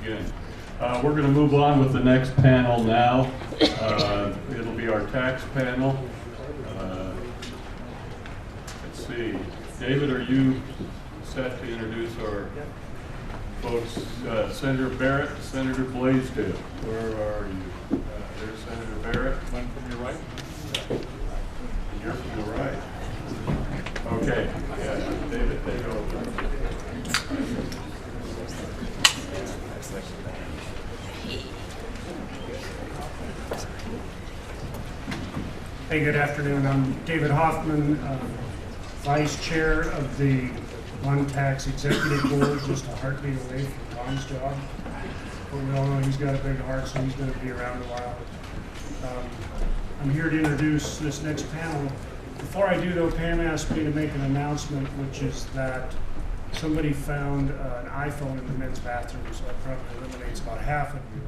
again. We're going to move on with the next panel now. It'll be our tax panel. Let's see. David, are you set to introduce our folks? Senator Barrett, Senator Blaisdell. Where are you? There's Senator Barrett. One from your right. And you're from the right. Okay. Yeah, David, take over. Hey, good afternoon. I'm David Hoffman, Vice Chair of the One Tax Executive Board, just a heartbeat away from Tom's job. But we all know he's got a big heart, so he's going to be around a while. I'm here to introduce this next panel. Before I do, though, Pam asked me to make an announcement, which is that somebody found an iPhone in the men's bathroom, so that probably eliminates about half of you.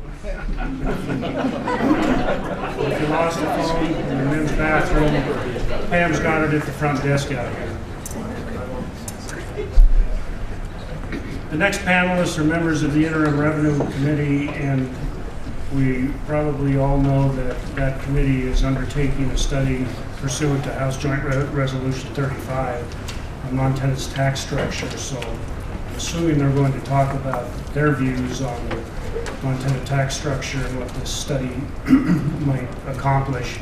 If you lost a phone in the men's bathroom, Pam's got it at the front desk out here. The next panelists are members of the Interim Revenue Committee, and we probably all know that that committee is undertaking a study pursuant to House Joint Resolution 35 on Montana's tax structure. So I'm assuming they're going to talk about their views on the Montana tax structure and what this study might accomplish.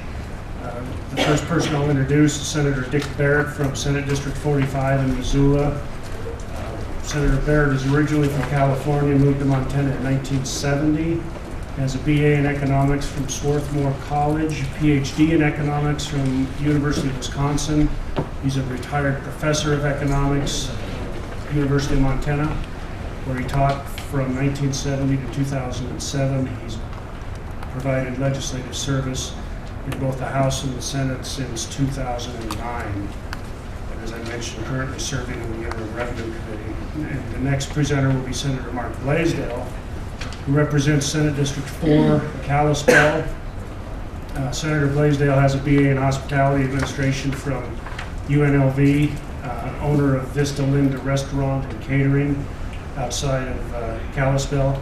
The first person I'll introduce is Senator Dick Barrett from Senate District 45 in Missoula. Senator Barrett is originally from California, moved to Montana in 1970. Has a BA in economics from Swarthmore College, PhD in economics from University of Wisconsin. He's a retired professor of economics at University of Montana, where he taught from 1970 to 2007. He's provided legislative service in both the House and the Senate since 2009. And as I mentioned, currently serving in the Interim Revenue Committee. And the next presenter will be Senator Mark Blaisdell, who represents Senate District 4, Kalispell. Senator Blaisdell has a BA in Hospitality Administration from UNLV, owner of Vista Linda Restaurant and Catering outside of Kalispell.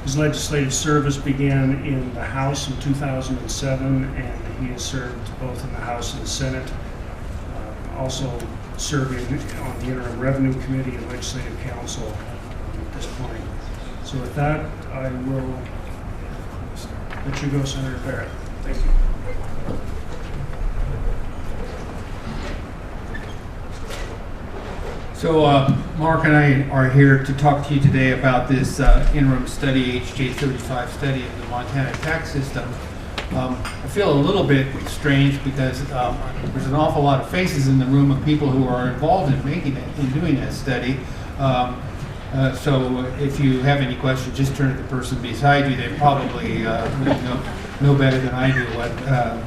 His legislative service began in the House in 2007, and he has served both in the House and the Senate, also serving on the Interim Revenue Committee and Legislative Council at this point. So with that, I will let you go, Senator Barrett. Thank you. So Mark and I are here to talk to you today about this interim study, HJ 35 study of the Montana tax system. I feel a little bit strange because there's an awful lot of faces in the room of people who are involved in doing that study. So if you have any questions, just turn to the person beside you. They probably know better than I do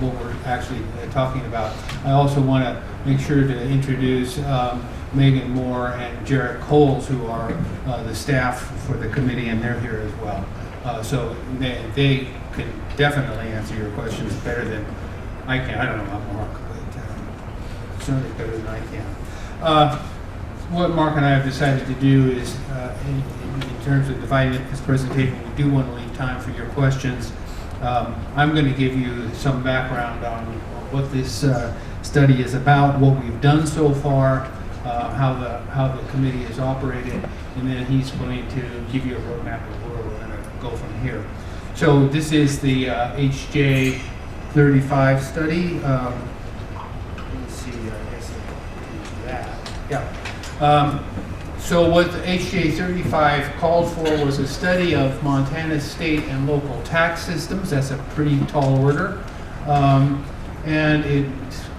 what we're actually talking about. I also want to make sure to introduce Megan Moore and Jarrett Coles, who are the staff for the committee, and they're here as well. So they can definitely answer your questions better than I can. I don't know about Mark, but certainly better than I can. What Mark and I have decided to do is, in terms of dividing this presentation, we do want to leave time for your questions. I'm going to give you some background on what this study is about, what we've done so far, how the committee has operated, and then he's going to give you a roadmap of where we're going to go from here. So this is the HJ 35 study. Let me see, I guess I'll do that. Yeah. So what the HJ 35 called for was a study of Montana's state and local tax systems. That's a pretty tall order. And it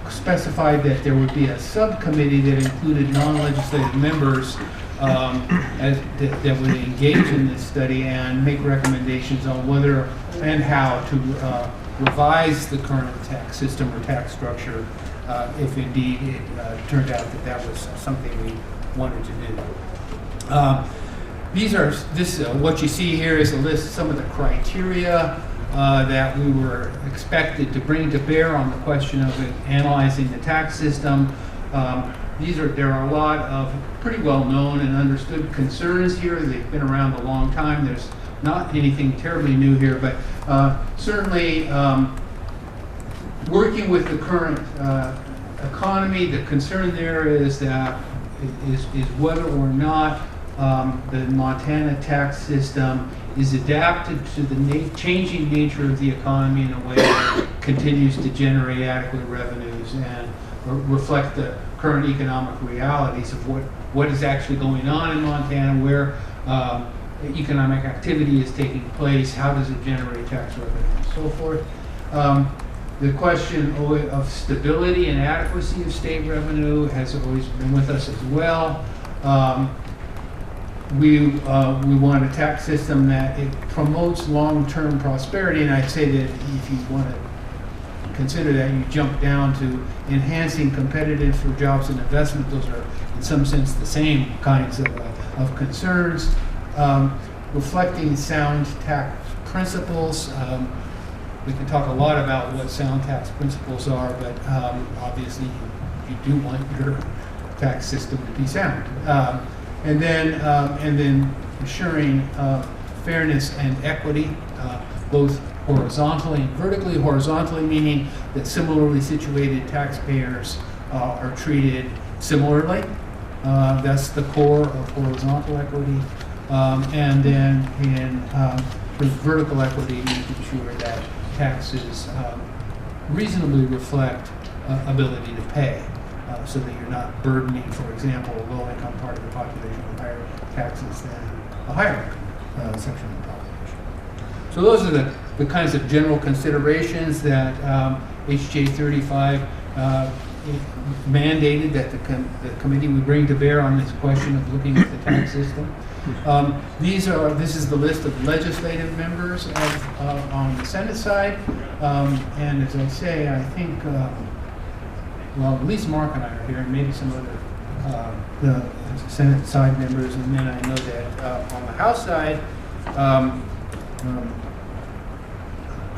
specified that there would be a subcommittee that included non-legislative members that would engage in this study and make recommendations on whether and how to revise the current tax system or tax structure if indeed it turned out that that was something we wanted to do. What you see here is a list of some of the criteria that we were expected to bring to bear on the question of analyzing the tax system. there are a lot of pretty well known and understood concerns here. They've been around a long time. There's not anything terribly new here, but certainly working with the current economy, the concern there is that is whether or not the Montana tax system is adapted to the changing nature of the economy in a way that continues to generate adequate revenues and reflect the current economic realities of what is actually going on in Montana, where economic activity is taking place, how does it generate tax revenue, and so forth. The question of stability and adequacy of state revenue has always been with us as well. We want a tax system that it promotes long-term prosperity, and I'd say that if you want to consider that, you jump down to enhancing competitiveness for jobs and investment. Those are, in some sense, the same kinds of concerns. Reflecting sound tax principles. We can talk a lot about what sound tax principles are, but obviously you do want your tax system to be sound. And then ensuring fairness and equity, both horizontally and vertically. Horizontally meaning that similarly situated taxpayers are treated similarly. That's the core of horizontal equity. And then in vertical equity, making sure that taxes reasonably reflect ability to pay, so that you're not burdening, for example, a low-income part of the population with higher taxes than a higher section of the population. So those are the kinds of general considerations that HJ 35 mandated that the committee would bring to bear on this question of looking at the tax system. This is the list of legislative members on the Senate side, and as I say, I think well, at least Mark and I are here, and maybe some other the Senate side members, and then I know that on the House side,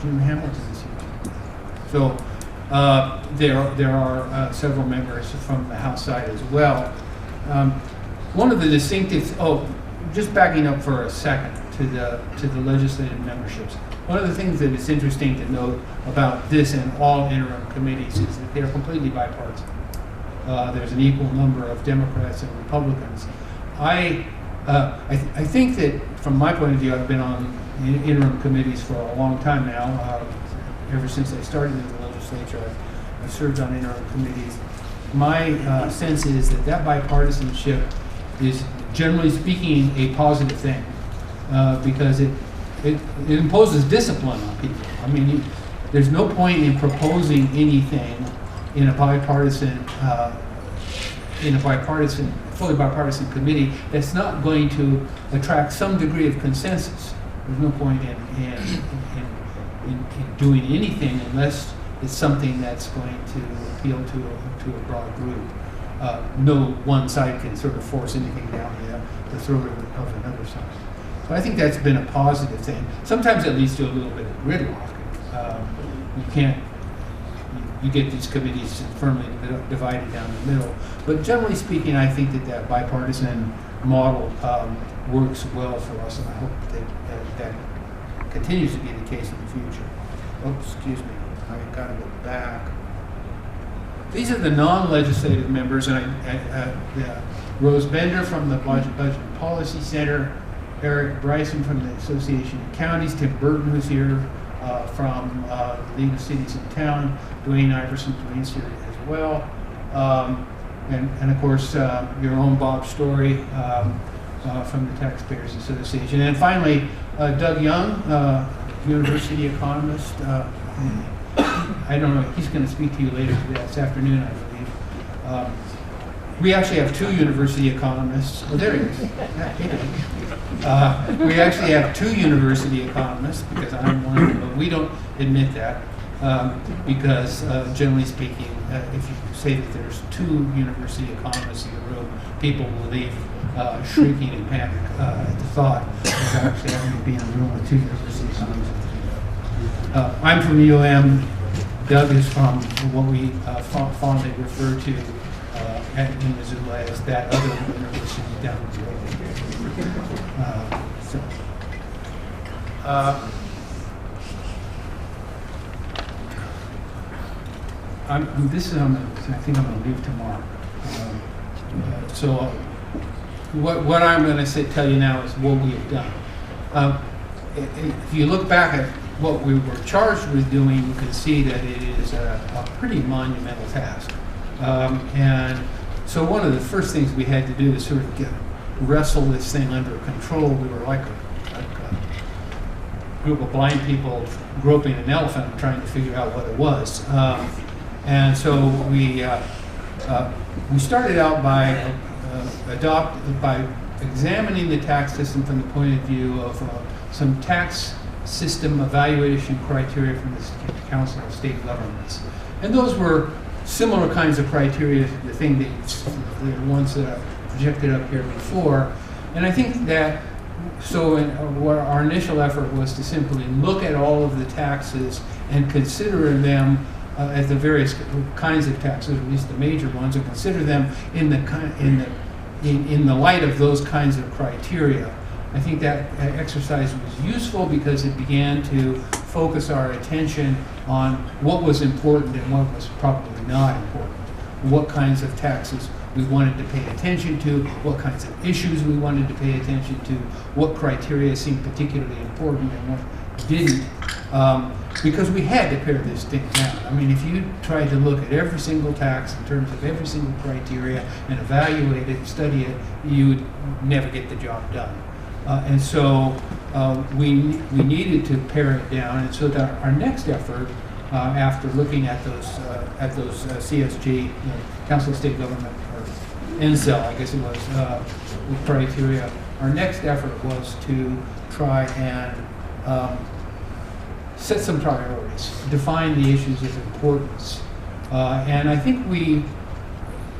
Jim Hamilton is here. So there are several members from the House side as well. One of the distinctive, just backing up for a second to the legislative memberships. One of the things that is interesting to note about this and all interim committees is that they're completely bipartisan. There's an equal number of Democrats and Republicans. I think that from my point of view, I've been on interim committees for a long time now. Ever since I started in the legislature, I've served on interim committees. My sense is that bipartisanship is, generally speaking, a positive thing because it imposes discipline on people. I mean, there's no point in proposing anything in a fully bipartisan committee that's not going to attract some degree of consensus. There's no point in doing anything unless it's something that's going to appeal to a broad group. No one side can sort of force anything down the throat of another side. So I think that's been a positive thing. Sometimes it leads to a little bit of gridlock. You get these committees firmly divided down the middle. But generally speaking, I think that bipartisan model works well for us, and I hope that continues to be the case in the future. Oops, excuse me, I gotta go back. These are the non-legislative members, and Rose Bender from the Budget and Policy Center, Eric Bryson from the Association of Counties, Tim Burton, who's here from the League of Cities and Town, Dwayne Iverson, Dwayne's here as well, and of course your own Bob Story from the Taxpayers Association, and finally Doug Young, University economist. I don't know, he's going to speak to you later this afternoon, I believe. We actually have two university economists. Oh, there he is. We actually have two university economists, because I'm one of them, but we don't admit that, because generally speaking, if you say that there's two university economists in the room, people will leave shrieking in panic at the thought of actually having to be in a room with two university economists. I'm from UM. Doug is from what we fondly refer to in Missoula as that other university down the road. I think I'm going to leave tomorrow. What I'm going to tell you now is what we have done. If you look back at what we were charged with doing, you can see that it is a pretty monumental task. And so one of the first things we had to do is sort of wrestle this thing under control. We were like a group of blind people groping an elephant and trying to figure out what it was. And so we started out by examining the tax system from the point of view of some tax system evaluation criteria from the Council of State Governments. And those were similar kinds of criteria to the ones that I projected up here before. And I think that, what our initial effort was to simply look at all of the taxes and consider them as the various kinds of taxes, at least the major ones, and consider them in the light of those kinds of criteria. I think that exercise was useful because it began to focus our attention on what was important and what was probably not important, what kinds of taxes we wanted to pay attention to, what kinds of issues we wanted to pay attention to, what criteria seemed particularly important and what didn't, because we had to pare this thing down. I mean, if you tried to look at every single tax in terms of every single criteria and evaluate it and study it, you would never get the job done. And so we needed to pare it down, and so that our next effort, after looking at those CSG, Council of State Government, or NSEL, I guess it was, with criteria, our next effort was to try and set some priorities, define the issues of importance, and I think we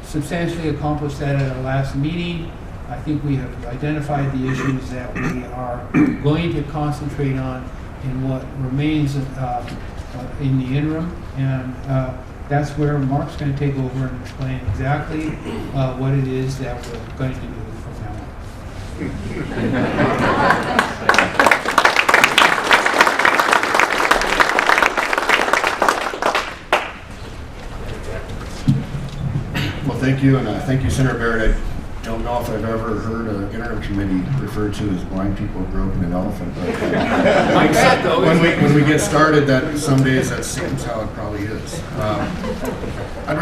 substantially accomplished that at our last meeting. I think we have identified the issues that we are going to concentrate on in what remains in the interim, and that's where Mark's going to take over and explain exactly what it is that we're going to do from now on. Well, thank you, and thank you, Senator Barrett. I don't know if I've ever heard an interim committee referred to as blind people groping an elephant, but when we get started, that some days that seems how it probably is. I'd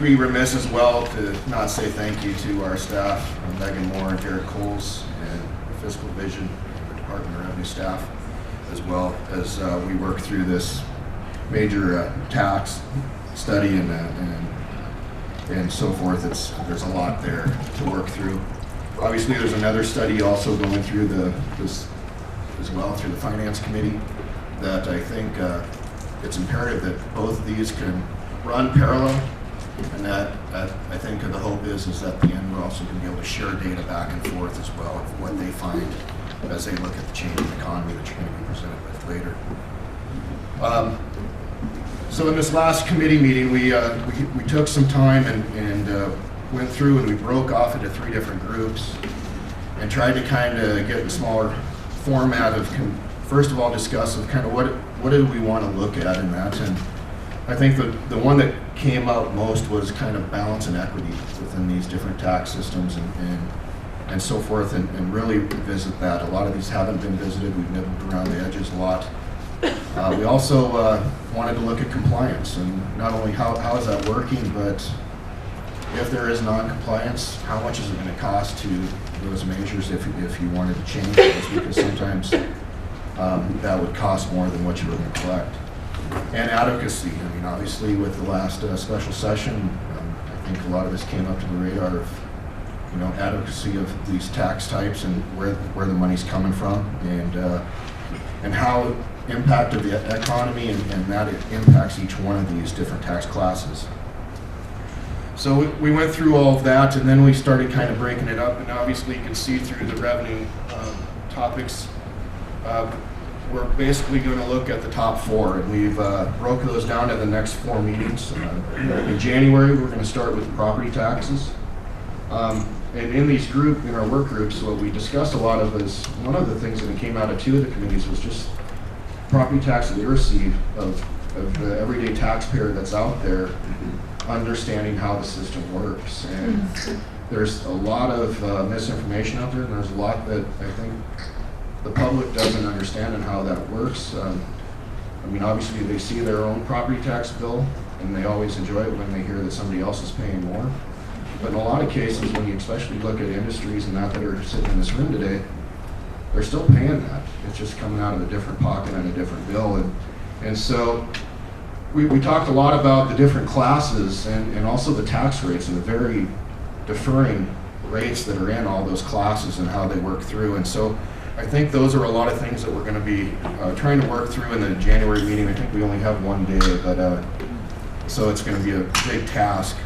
be remiss as well to not say thank you to our staff, Megan Moore and Derek Coles, and the Fiscal Division, the Department of Revenue staff, as well as we work through this major tax study and so forth. There's a lot there to work through. Obviously, there's another study also going through this as well through the Finance Committee that I think it's imperative that both of these can run parallel, and that I think the hope is that at the end we're also going to be able to share data back and forth as well of what they find as they look at the changing economy that you're going to be presented with later. So in this last committee meeting, we took some time and went through and we broke off into 3 different groups and tried to kind of get a smaller format of, first of all, discuss of kind of what do we want to look at in that. And I think the one that came out most was kind of balance and equity within these different tax systems and so forth, and really visit that. A lot of these haven't been visited. We've nibbled around the edges a lot. We also wanted to look at compliance, and not only how is that working, but if there is non-compliance, how much is it going to cost to those measures if you wanted to change those, because sometimes that would cost more than what you were going to collect. And advocacy. I mean, obviously with the last special session, I think a lot of this came up to the radar of advocacy of these tax types and where the money's coming from, and how impact of the economy and that it impacts each one of these different tax classes. So we went through all of that, and then we started kind of breaking it up, and obviously you can see through the revenue topics. we're basically going to look at the top 4, and we've broke those down to the next 4 meetings. In January, we're going to start with property taxes. And in our work groups, what we discussed a lot of is, one of the things that came out of 2 of the committees was just property tax literacy of the everyday taxpayer that's out there, understanding how the system works. And there's a lot of misinformation out there, and there's a lot that I think the public doesn't understand and how that works. I mean, obviously they see their own property tax bill, and they always enjoy it when they hear that somebody else is paying more. But in a lot of cases, when you especially look at industries and that are sitting in this room today, they're still paying that. It's just coming out of a different pocket on a different bill. And so we talked a lot about the different classes and also the tax rates and the very differing rates that are in all those classes and how they work through. And so I think those are a lot of things that we're going to be trying to work through in the January meeting. I think we only have 1 day, but so it's going to be a big task.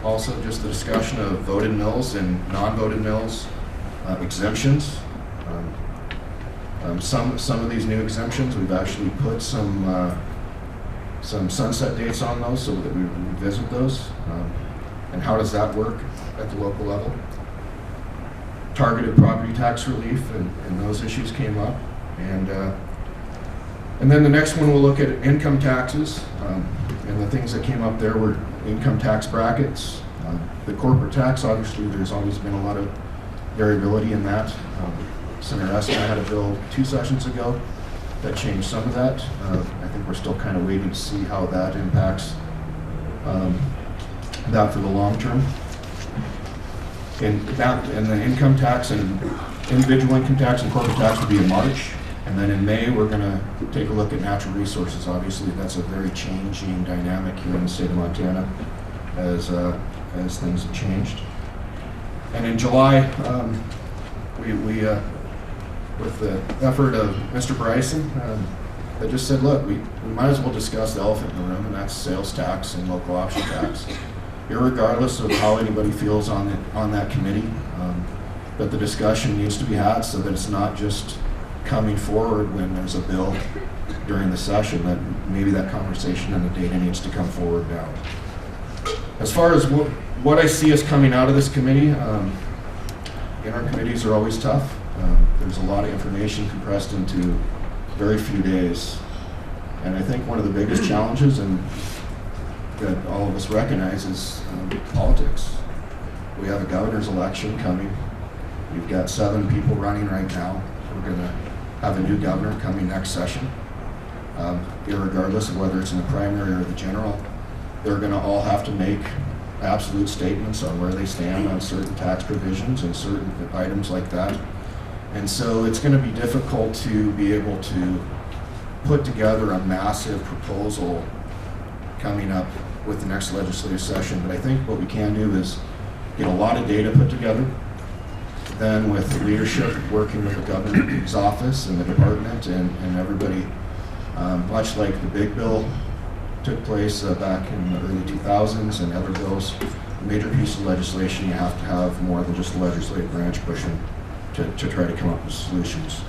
Also, just the discussion of voted mills and non-voted mills, exemptions. Some of these new exemptions, we've actually put some sunset dates on those so that we revisit those. And how does that work at the local level? Targeted property tax relief, and those issues came up. And then the next one, we'll look at income taxes. And the things that came up there were income tax brackets. The corporate tax, obviously, there's always been a lot of variability in that. Senator Esma had a bill 2 sessions ago that changed some of that. I think we're still kind of waiting to see how that impacts that for the long term. And the income tax and individual income tax and corporate tax will be in March. And then in May, we're going to take a look at natural resources. Obviously, that's a very changing dynamic here in the state of Montana as things have changed. And in July, we with the effort of Mr. Bryson, that just said, look, we might as well discuss the elephant in the room, and that's sales tax and local option tax, irregardless of how anybody feels on that committee. But the discussion needs to be had so that it's not just coming forward when there's a bill during the session, that maybe that conversation and the data needs to come forward now. As far as what I see as coming out of this committee, interim committees are always tough. There's a lot of information compressed into very few days. And I think one of the biggest challenges, and that all of us recognize, is politics. We have a governor's election coming. We've got 7 people running right now. We're going to have a new governor coming next session. Irregardless of whether it's in the primary or the general, they're going to all have to make absolute statements on where they stand on certain tax provisions and certain items like that. And so it's going to be difficult to be able to put together a massive proposal coming up with the next legislative session. But I think what we can do is get a lot of data put together. Then with the leadership working with the governor's office and the department and everybody, much like the big bill took place back in the early 2000s and other bills, a major piece of legislation, you have to have more than just the legislative branch pushing to try to come up with solutions.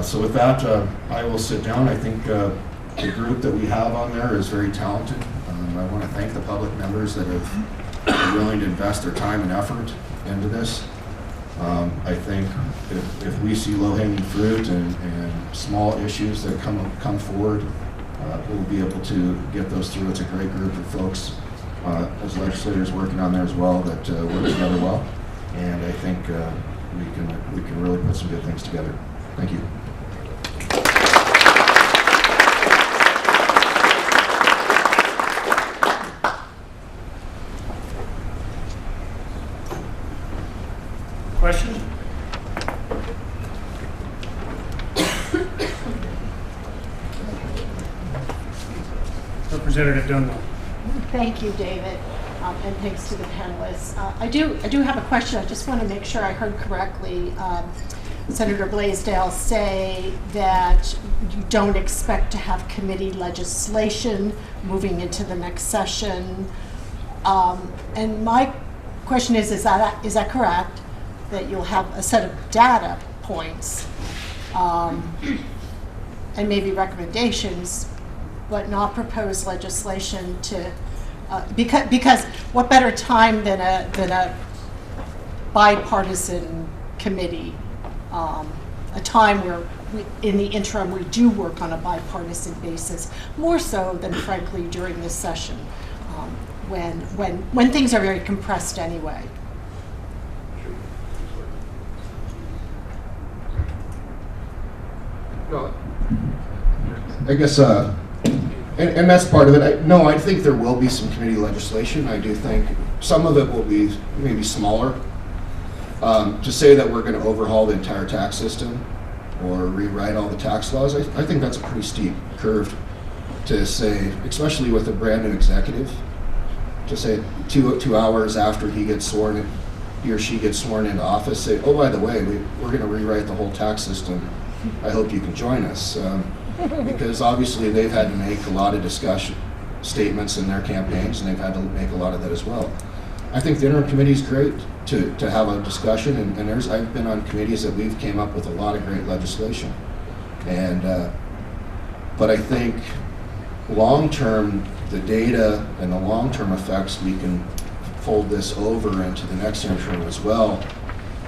So with that, I will sit down. I think the group that we have on there is very talented. I want to thank the public members that are willing to invest their time and effort into this. I think if we see low-hanging fruit and small issues that come forward, we'll be able to get those through. It's a great group of folks as legislators working on there as well that work together well, and I think we can really put some good things together. Thank you. Questions? Representative Dunlop. Thank you, David, and thanks to the panelists. I do have a question. I just want to make sure I heard correctly. Senator Blaisdell say that you don't expect to have committee legislation moving into the next session. And my question is that correct? That you'll have a set of data points and maybe recommendations, but not propose legislation to, because what better time than a bipartisan committee, a time where in the interim we do work on a bipartisan basis, more so than frankly during this session, when things are very compressed anyway. Well, I guess, and that's part of it. I think there will be some committee legislation. I do think some of it will be maybe smaller. To say that we're going to overhaul the entire tax system or rewrite all the tax laws, I think that's a pretty steep curve to say, especially with a brand new executive, to say 2 hours after he gets sworn in, he or she gets sworn into office, say, oh, by the way, we're going to rewrite the whole tax system. I hope you can join us. Because obviously they've had to make a lot of discussion statements in their campaigns, and they've had to make a lot of that as well. I think the interim committee is great to have a discussion, and I've been on committees that we've came up with a lot of great legislation. And but I think long-term, the data and the long-term effects, we can fold this over into the next interim as well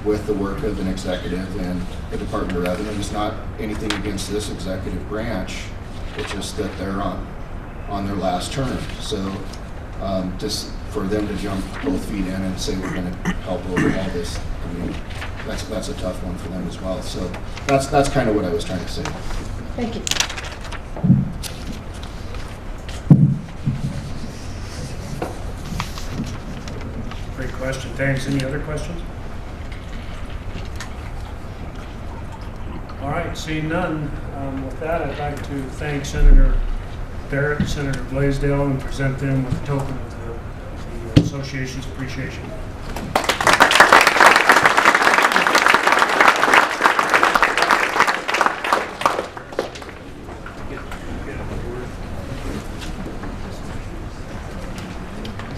with the work of an executive and the Department of Revenue. It's not anything against this executive branch, it's just that they're on their last term. So just for them to jump both feet in and say we're going to help overhaul this, I mean, that's a tough one for them as well. So that's kind of what I was trying to say. Thank you. Great question. Thanks. Any other questions? All right, seeing none, with that, I'd like to thank Senator Barrett and Senator Blaisdell and present them with a token of the association's appreciation.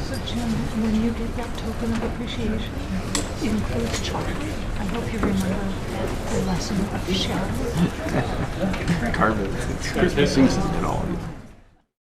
So Jim, when you get that token of appreciation, it includes chocolate. I hope you remember the lesson of sharing. Carbon, it's Christmas season and all.